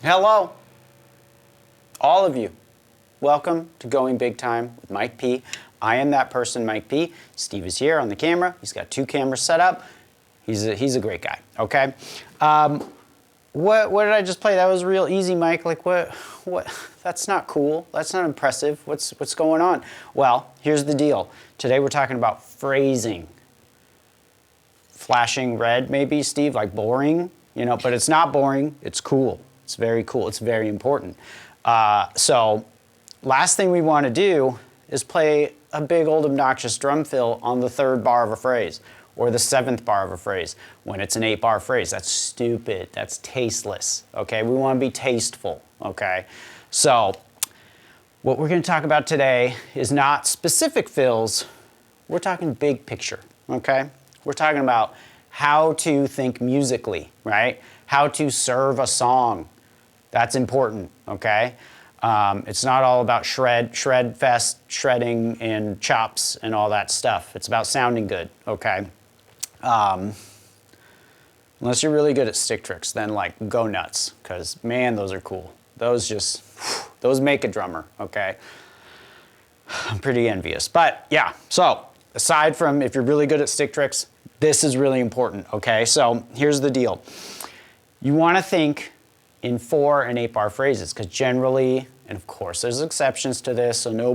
Hello, all of you. Welcome to Going Big Time with Mike P. I am that person, Mike P. Steve is here on the camera. He's got 2 cameras set up. He's a great guy, okay? What did I just play? That was real easy, Mike. Like what? That's not cool. That's not impressive. What's going on? Well, here's the deal. Today we're talking about phrasing. Flashing red, maybe, Steve, like boring, but it's not boring. It's cool. It's very cool. It's very important. So last thing we want to do is play a big old obnoxious drum fill on the 3rd bar of a phrase or the 7th bar of a phrase when it's an 8-bar phrase. That's stupid. That's tasteless, okay? We want to be tasteful, okay? So what we're going to talk about today is not specific fills. We're talking big picture, okay? We're talking about how to think musically, right? How to serve a song. That's important, okay? It's not all about shred fest, shredding and chops and all that stuff. It's about sounding good, okay? Unless you're really good at stick tricks, then like go nuts, because man, those are cool. Those make a drummer, okay? I'm pretty envious, but yeah. So aside from if you're really good at stick tricks, this is really important, okay? So here's the deal. You want to think in 4 and 8-bar phrases, because generally, and of course there's exceptions to this, so no,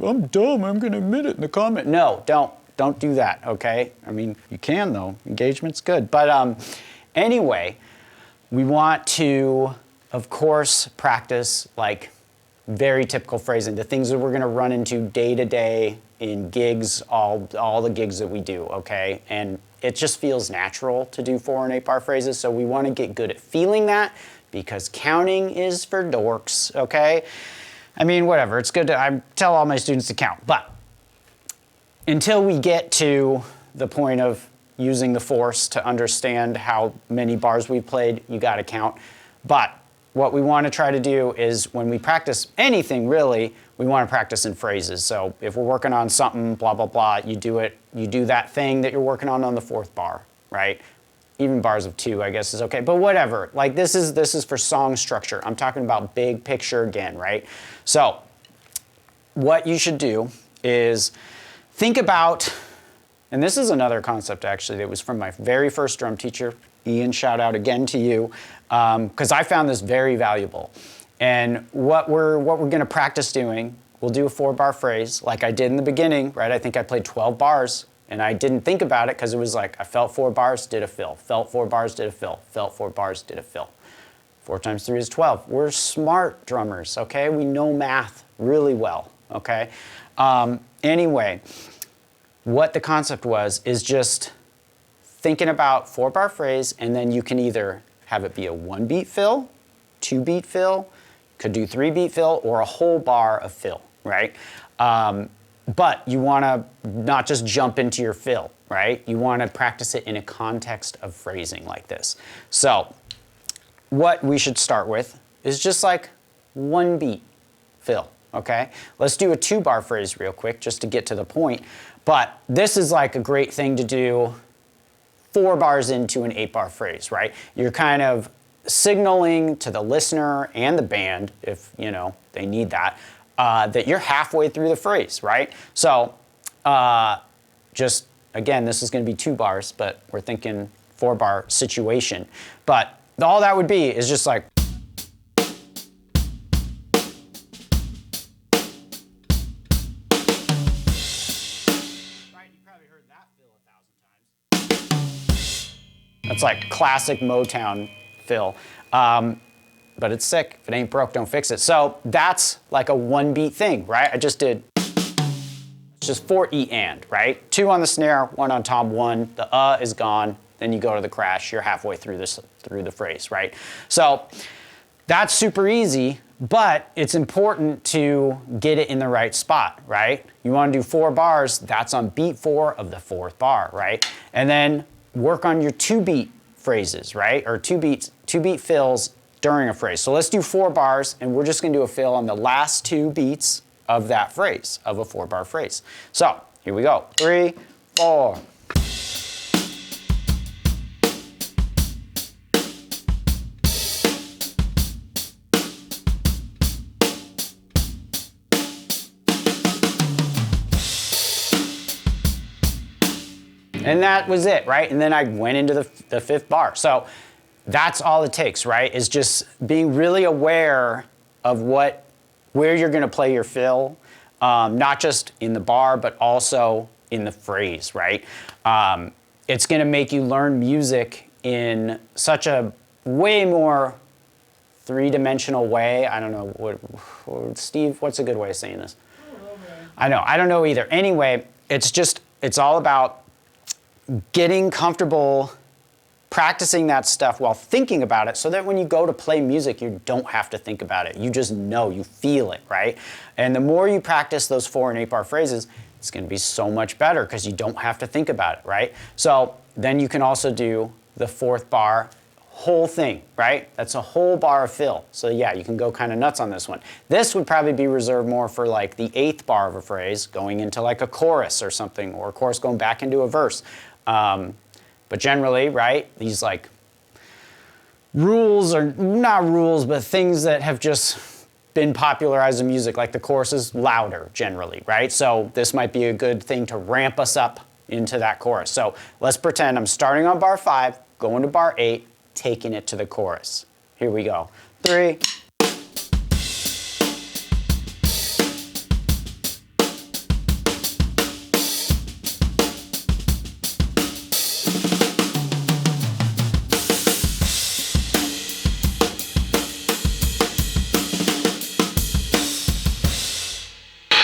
I'm dumb, I'm gonna admit it in the comment. No, don't do that, okay? I mean, you can though, engagement's good. But anyway, we want to, of course, practice like very typical phrasing, the things that we're gonna run into day to day in gigs, all the gigs that we do, okay? And it just feels natural to do 4 and 8-bar phrases, so we wanna get good at feeling that, because counting is for dorks, okay? I mean, whatever, it's good I tell all my students to count, but until we get to the point of using the force to understand how many bars we played, you gotta count. But what we wanna try to do is when we practice anything really, we wanna practice in phrases. So if we're working on something, blah, blah, blah, you do that thing that you're working on the 4th bar, right? Even bars of 2, I guess, is okay, but whatever. Like this is for song structure. I'm talking about big picture again, right? So what you should do is think about, and this is another concept actually that was from my very first drum teacher, Ian, shout out again to you, because I found this very valuable. And what we're gonna practice doing, we'll do a 4-bar phrase like I did in the beginning, right? I think I played 12 bars. And I didn't think about it because it was like I felt 4 bars, did a fill, felt 4 bars, did a fill, felt 4 bars, did a fill. 4 times 3 is 12. We're smart drummers, okay? We know math really well, okay? Anyway, what the concept was is just thinking about 4-bar phrase, and then you can either have it be a 1-beat fill, 2-beat fill, could do 3-beat fill, or a whole bar of fill, right? But you want to not just jump into your fill, right? You want to practice it in a context of phrasing like this. So what we should start with is just like 1-beat fill, okay? Let's do a 2-bar phrase real quick just to get to the point. But this is like a great thing to do 4 bars into an 8-bar phrase, right? You're kind of signaling to the listener and the band, if they need that, that you're halfway through the phrase, right? So just, again, this is gonna be 2 bars, but we're thinking 4-bar situation. But all that would be is just like, right, you probably heard that fill 1,000 times. That's like classic Motown fill. But it's sick. If it ain't broke, don't fix it. So that's like a 1-beat thing, right? I just did, it's just 4 E and, right? 2 on the snare, 1 on tom 1, the is gone, then you go to the crash, you're halfway through the phrase, right? So that's super easy, but it's important to get it in the right spot, right? You wanna do 4 bars, that's on beat 4 of the 4th bar, right? And then work on your 2-beat phrases, right? Or 2-beat fills during a phrase. So let's do 4 bars, and we're just gonna do a fill on the last 2 beats of that phrase, of a 4-bar phrase. So here we go, 3, 4. And that was it, right? And then I went into the fifth bar. So that's all it takes, right? Is just being really aware of where you're gonna play your fill, not just in the bar, but also in the phrase, right? It's gonna make you learn music in such a way more three-dimensional way. I don't know, Steve, what's a good way of saying this? I don't know either. Anyway, it's all about getting comfortable practicing that stuff while thinking about it so that when you go to play music, you don't have to think about it. You just know, you feel it, right? And the more you practice those 4 and 8 bar phrases, it's gonna be so much better because you don't have to think about it, right? So then you can also do the 4th bar whole thing, right? That's a whole bar of fill. So yeah, you can go kind of nuts on this one. This would probably be reserved more for like the 8th bar of a phrase, going into like a chorus or something, or a chorus going back into a verse. But generally, right, these like rules, or not rules, but things that have just been popularized in music, like the chorus is louder generally, right? So this might be a good thing to ramp us up into that chorus. So let's pretend I'm starting on bar 5, going to bar 8, taking it to the chorus. Here we go. 3.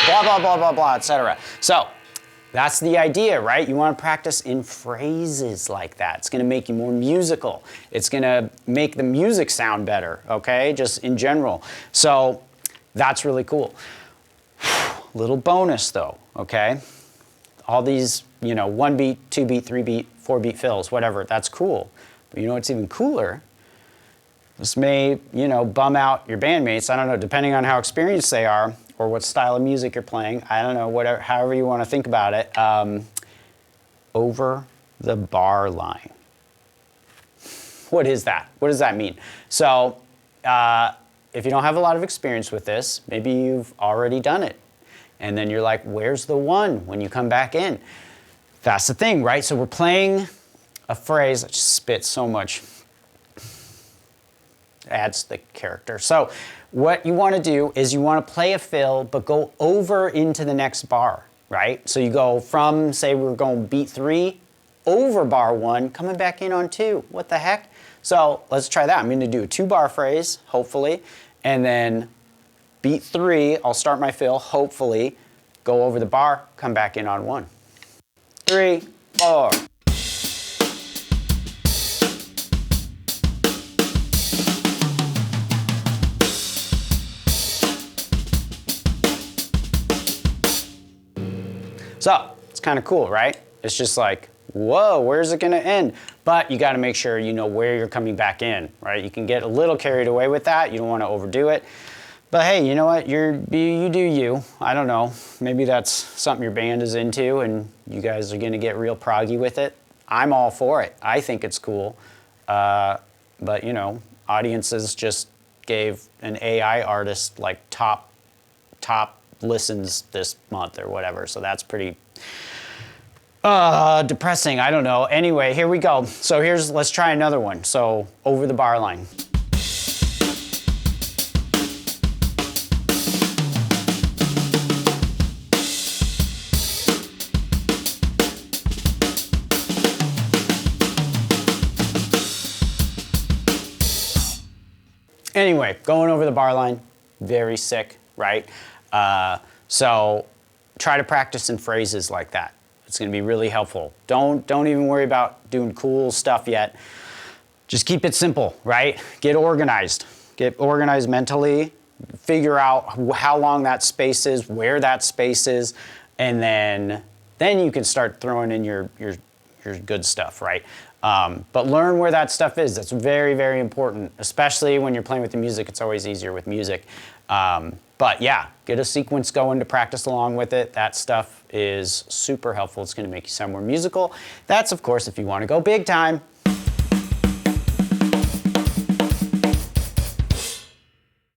Blah, blah, blah, blah, blah, etc. So that's the idea, right? You want to practice in phrases like that. It's going to make you more musical. It's going to make the music sound better, okay? Just in general. So that's really cool. Little bonus though, okay? All these, 1 beat, 2 beat, 3 beat, 4 beat fills, whatever, that's cool. But you know what's even cooler? This may, bum out your bandmates. I don't know, depending on how experienced they are or what style of music you're playing. I don't know, whatever, however you want to think about it. Over the bar line. What is that? What does that mean? So if you don't have a lot of experience with this, maybe you've already done it. And then you're like, where's the 1 when you come back in? That's the thing, right? So we're playing a phrase that just spits so much. Adds the character. So what you want to do is you want to play a fill, but go over into the next bar, right? So you go from, say we're going beat 3, over bar 1, coming back in on 2. What the heck? So let's try that. I'm going to do a 2-bar phrase, hopefully, and then beat 3, I'll start my fill, hopefully, go over the bar, come back in on 1. 3, 4. So it's kind of cool, right? It's just like, whoa, where's it gonna end? But you gotta make sure you know where you're coming back in, right? You can get a little carried away with that. You don't wanna overdo it. But hey, you know what? You do you. I don't know. Maybe that's something your band is into and you guys are gonna get real proggy with it. I'm all for it. I think it's cool. But audiences just gave an AI artist like top listens this month or whatever. So that's pretty depressing. I don't know. Anyway, here we go. So let's try another one. So over the bar line. Anyway, going over the bar line, very sick, right? So try to practice in phrases like that. It's gonna be really helpful. Don't even worry about doing cool stuff yet. Just keep it simple, right? Get organized. Get organized mentally, figure out how long that space is, where that space is, and then you can start throwing in your good stuff, right? But learn where that stuff is. That's very, very important, especially when you're playing with the music. It's always easier with music. But yeah, get a sequence going to practice along with it. That stuff is super helpful. It's gonna make you sound more musical. That's, of course, if you wanna go big time.